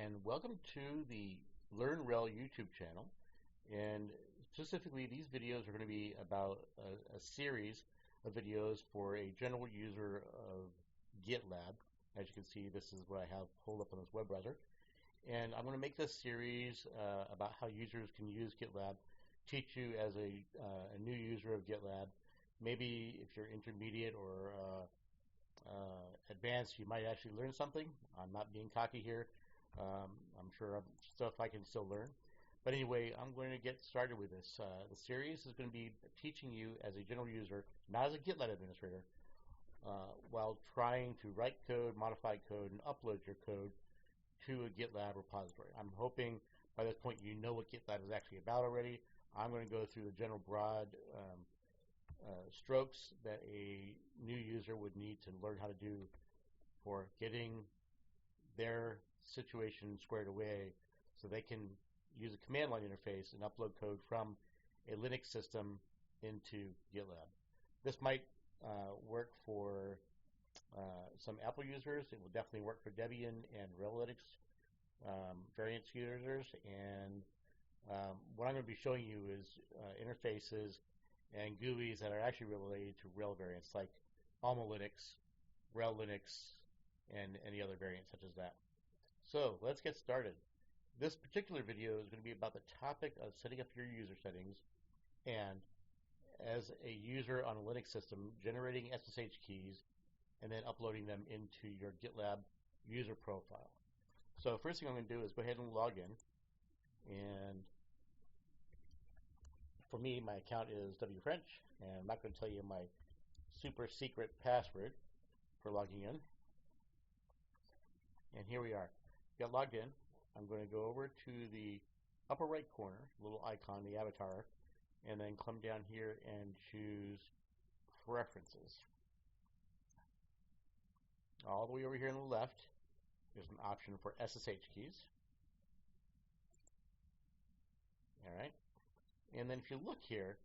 and welcome to the Learn RHEL YouTube channel. And specifically, these videos are going to be about a series of videos for a general user of GitLab. As you can see, this is what I have pulled up on this web browser. And I'm going to make this series about how users can use GitLab, teach you as a new user of GitLab. Maybe if you're intermediate or advanced, you might actually learn something. I'm not being cocky here. I'm sure stuff I can still learn. But anyway, I'm going to get started with this. The series is going to be teaching you as a general user, not as a GitLab administrator, while trying to write code, modify code, and upload your code to a GitLab repository. I'm hoping by this point you know what GitLab is actually about already. I'm going to go through the general broad strokes that a new user would need to learn how to do for getting their situation squared away so they can use a command line interface and upload code from a Linux system into GitLab. This might work for some Apple users. It will definitely work for Debian and RHEL Linux variants users. And what I'm going to be showing you is interfaces and GUIs that are actually related to RHEL variants like Alma Linux, RHEL Linux, and any other variant such as that. So let's get started. This particular video is going to be about the topic of setting up your user settings and, as a user on a Linux system, generating SSH keys and then uploading them into your GitLab user profile. So first thing I'm going to do is go ahead and log in. And for me, my account is WFrench, and I'm not going to tell you my super secret password for logging in. And here we are. Got logged in. I'm going to go over to the upper right corner, little icon, the avatar, and then come down here and choose Preferences. All the way over here on the left, there's an option for SSH keys. All right. And then if you look here,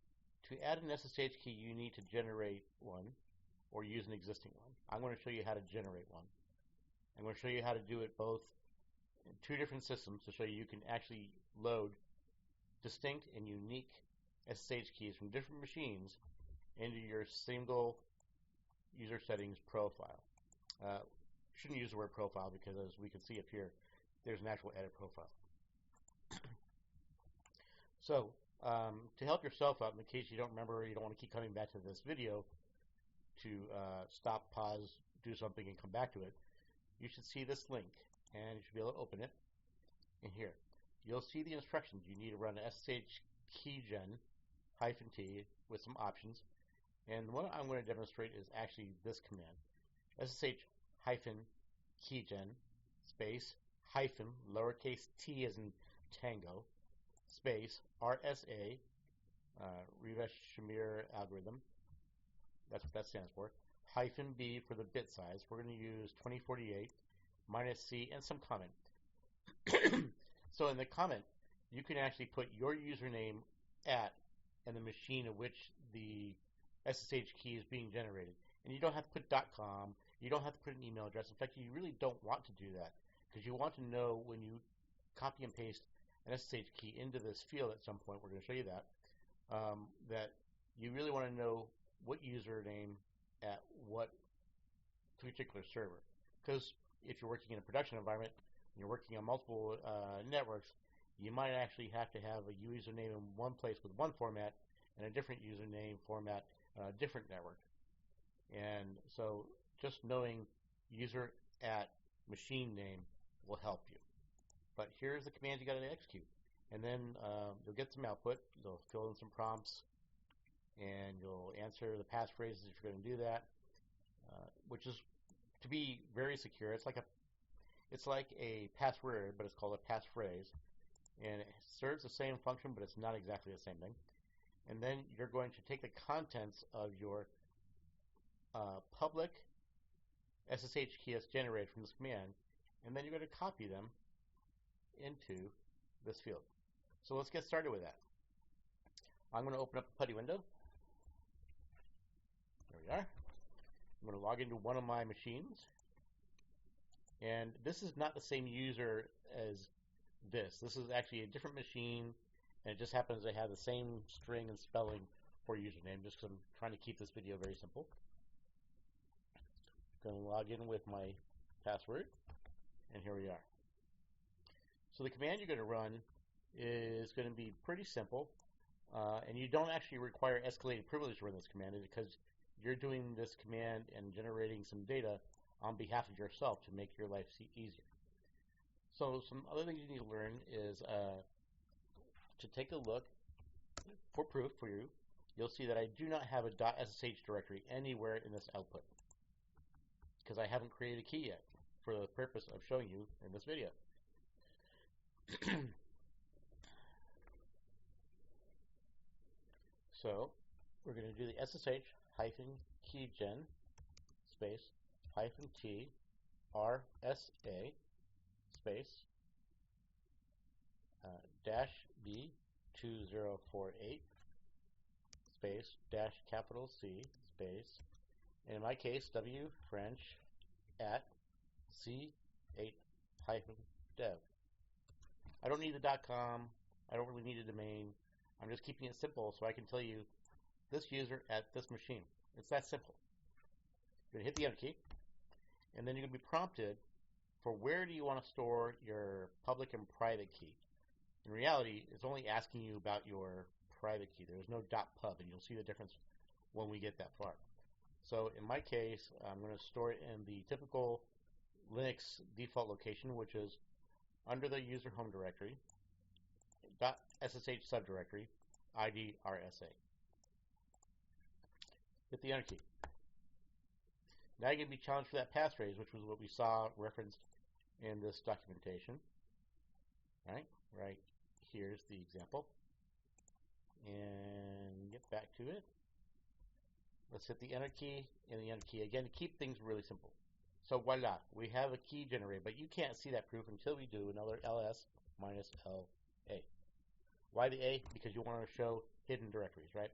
to add an SSH key, you need to generate one or use an existing one. I'm going to show you how to generate one. I'm going to show you how to do it both in two different systems to show you can actually load distinct and unique SSH keys from different machines into your single user settings profile. Shouldn't use the word profile because, as we can see up here, there's an actual edit profile. So to help yourself out, in the case you don't remember or you don't want to keep coming back to this video to stop, pause, do something, and come back to it, you should see this link, and you should be able to open it. And here, you'll see the instructions. You need to run SSH Keygen -t with some options. And the one I'm going to demonstrate is actually this command: SSH -Keygen space hyphen lowercase t as in tango space RSA Reves-Shamir algorithm. That's what that stands for. -B for the bit size. We're going to use 2048 -C and some comment. So in the comment, you can actually put your username at and the machine of which the SSH key is being generated. And you don't have to put .com. You don't have to put an email address. In fact, you really don't want to do that because you want to know when you copy and paste an SSH key into this field at some point, we're going to show you that, that you really want to know what username at what particular server. Because if you're working in a production environment and you're working on multiple networks, you might actually have to have a username in one place with one format and a different username format on a different network. And so just knowing user at machine name will help you. But here's the commands you got to execute. And then you'll get some output. You'll fill in some prompts, and you'll answer the passphrases if you're going to do that, which is to be very secure. It's like a password, but it's called a passphrase, and it serves the same function, but it's not exactly the same thing. And then you're going to take the contents of your public SSH key that's generated from this command, and then you're going to copy them into this field. So let's get started with that. I'm going to open up a PuTTY window. There we are. I'm going to log into one of my machines. And this is not the same user as this. This is actually a different machine, and it just happens to have the same string and spelling for username, just because I'm trying to keep this video very simple. I'm going to log in with my password, and here we are. So the command you're going to run is going to be pretty simple, and you don't actually require escalated privilege to run this command because you're doing this command and generating some data on behalf of yourself to make your life easier. So some other things you need to learn is to take a look for proof for you. You'll see that I do not have a .ssh directory anywhere in this output because I haven't created a key yet for the purpose of showing you in this video. So we're going to do the SSH-keygen space -t RSA space -B 2048 space -C space, and in my case W French at C8-dev. I don't need the .com. I don't really need a domain. I'm just keeping it simple so I can tell you this user at this machine. It's that simple. You're going to hit the enter key, and then you're going to be prompted for where do you want to store your public and private key. In reality, it's only asking you about your private key. There's no .pub, and you'll see the difference when we get that far. So in my case, I'm going to store it in the typical Linux default location, which is under the user home directory, .ssh subdirectory, ID RSA. Hit the enter key. Now you're going to be challenged for that passphrase, which was what we saw referenced in this documentation. Right here's the example. And get back to it. Let's hit the enter key and the enter key again to keep things really simple. So voila, we have a key generated, but you can't see that proof until we do another ls -la. Why the A? Because you want to show hidden directories, right?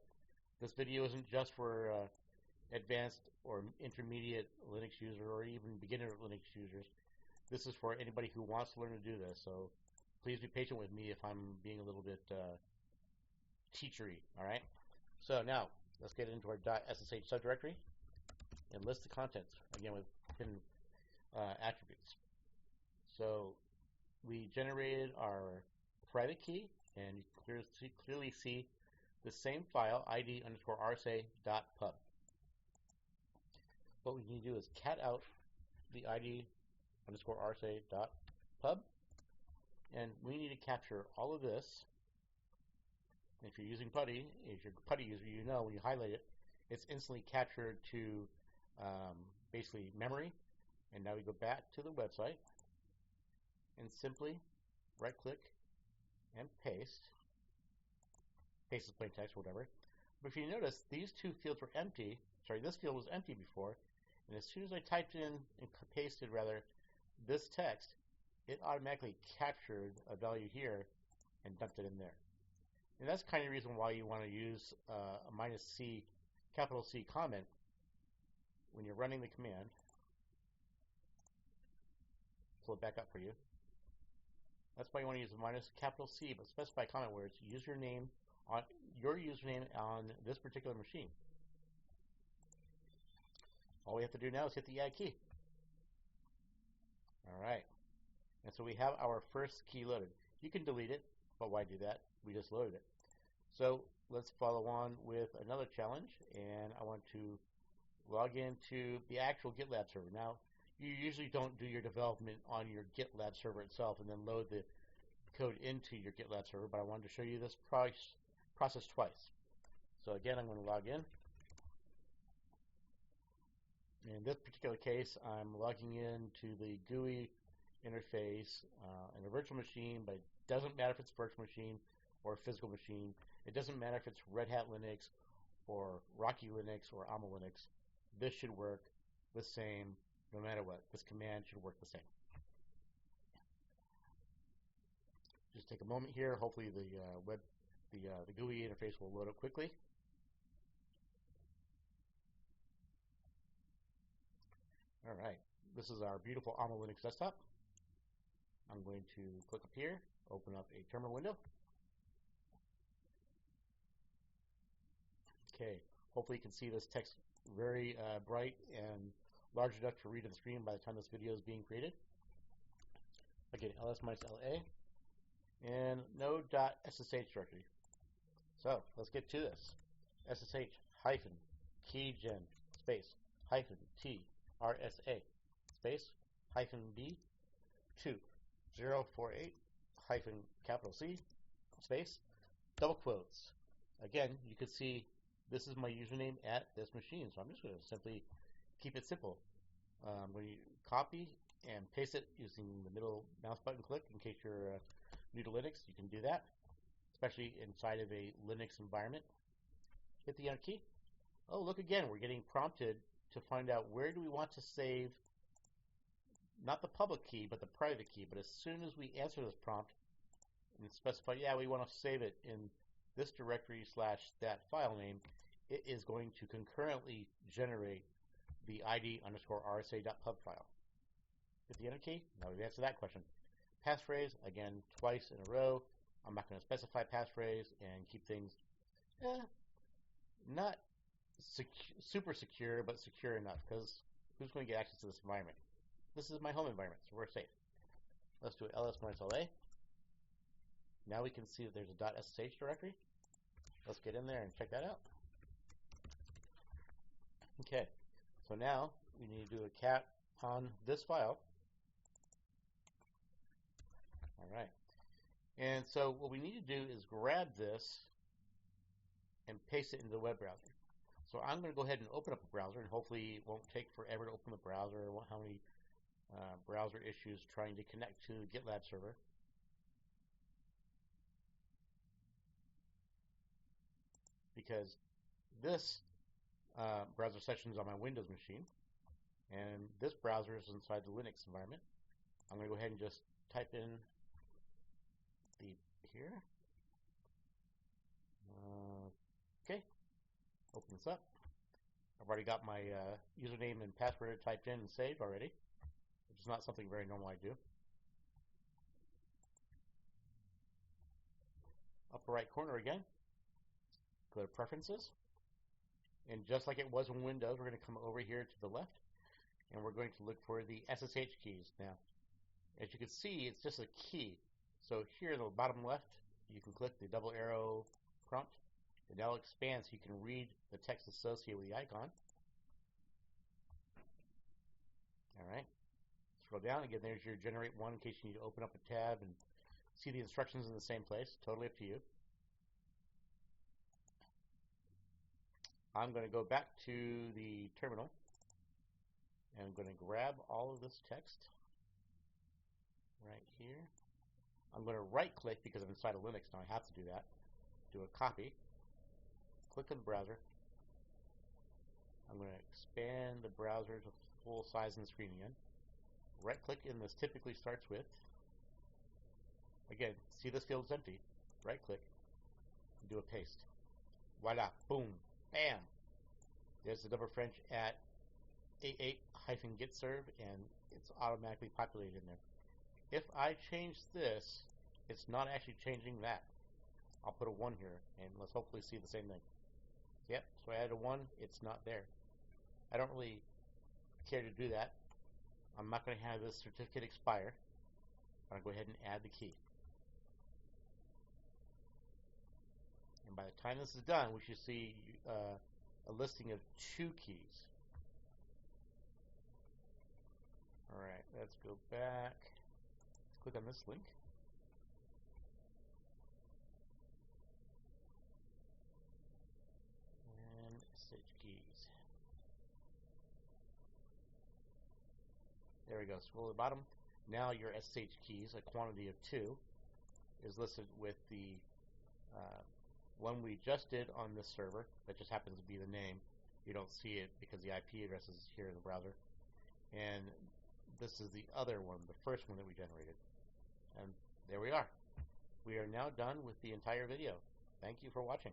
This video isn't just for advanced or intermediate Linux user or even beginner Linux users. This is for anybody who wants to learn to do this, so please be patient with me if I'm being a little bit teachery, alright? So now, let's get into our .ssh subdirectory and list the contents, again with hidden attributes. So we generated our private key, and you can clearly see the same file, id_rsa.pub. What we need to do is cat out the id_rsa.pub, and we need to capture all of this. If you're using PuTTY, if you're a PuTTY user, you know when you highlight it, it's instantly captured to basically memory. And now we go back to the website and simply right-click and paste. Paste as plain text, whatever. But if you notice, these two fields were empty. Sorry, this field was empty before. And as soon as I typed in and pasted, rather, this text, it automatically captured a value here and dumped it in there. And that's kind of the reason why you want to use a -C, capital C comment when you're running the command. Pull it back up for you. That's why you want to use a -C, but specify comment where it's username on your username on this particular machine. All we have to do now is hit the add key. Alright. And so we have our first key loaded. You can delete it, but why do that? We just loaded it. So let's follow on with another challenge, and I want to log into the actual GitLab server. Now, you usually don't do your development on your GitLab server itself and then load the code into your GitLab server, but I wanted to show you this process twice. So again, I'm going to log in. In this particular case, I'm logging into the GUI interface in a virtual machine, but it doesn't matter if it's a virtual machine or a physical machine. It doesn't matter if it's Red Hat Linux or Rocky Linux or AMA Linux. This should work the same no matter what. This command should work the same. Just take a moment here. Hopefully the GUI interface will load up quickly. All right, this is our beautiful AMA Linux desktop. I'm going to click up here, open up a terminal window. Okay, hopefully you can see this text very bright and large enough to read on the screen by the time this video is being created. Okay, ls-la and node.ssh directory. So let's get to this. SSH-keygen space -t rsa space -b 2048 -C space double quotes. Again, you can see this is my username at this machine, so I'm just going to simply keep it simple. I'm going to copy and paste it using the middle mouse button click. In case you're new to Linux, you can do that, especially inside of a Linux environment. Hit the enter key. Oh, look again, we're getting prompted to find out where do we want to save, not the public key, but the private key. But as soon as we answer this prompt and specify, yeah, we want to save it in this directory / that file name, it is going to concurrently generate the id_rsa.pub file. Hit the enter key. Now we've answered that question. Passphrase, again, twice in a row. I'm not going to specify passphrase and keep things not super secure, but secure enough, because who's going to get access to this environment? This is my home environment, so we're safe. Let's do ls-la. Now we can see that there's a .sh directory. Let's get in there and check that out. Okay, so now we need to do a cat on this file. All right, and so what we need to do is grab this and paste it into the web browser. So I'm going to go ahead and open up a browser, and hopefully it won't take forever to open the browser. I won't have any browser issues trying to connect to the GitLab server. Because this browser session is on my Windows machine, and this browser is inside the Linux environment. I'm going to go ahead and just type in here. Okay, open this up. I've already got my username and password typed in and saved already, which is not something very normal I do. Upper right corner again, go to Preferences, and just like it was in Windows, we're going to come over here to the left, and we're going to look for the SSH keys. Now, as you can see, it's just a key. So here in the bottom left, you can click the double arrow prompt. It now expands so you can read the text associated with the icon. All right. Scroll down. Again, there's your generate one in case you need to open up a tab and see the instructions in the same place. Totally up to you. I'm going to go back to the terminal, and I'm going to grab all of this text right here. I'm going to right click because I'm inside of Linux now. I have to do that. Do a copy. Click on the browser. I'm going to expand the browser to full size on the screen again. Right click, and this typically starts with, again, see this field's empty. Right click and do a paste. Voila, boom, bam. There's the double French at 88-getserve, and it's automatically populated in there. If I change this, it's not actually changing that. I'll put a 1 here, and let's hopefully see the same thing. Yep, so I added a 1, it's not there. I don't really care to do that. I'm not going to have this certificate expire. I'm going to go ahead and add the key. And by the time this is done, we should see a listing of 2 keys. Alright, let's go back. Let's click on this link. And SSH Keys. There we go. Scroll to the bottom. Now your SSH keys, a quantity of 2, is listed with the one we just did on this server. That just happens to be the name. You don't see it because the IP address is here in the browser. And this is the other one, the first one that we generated. And there we are. We are now done with the entire video. Thank you for watching.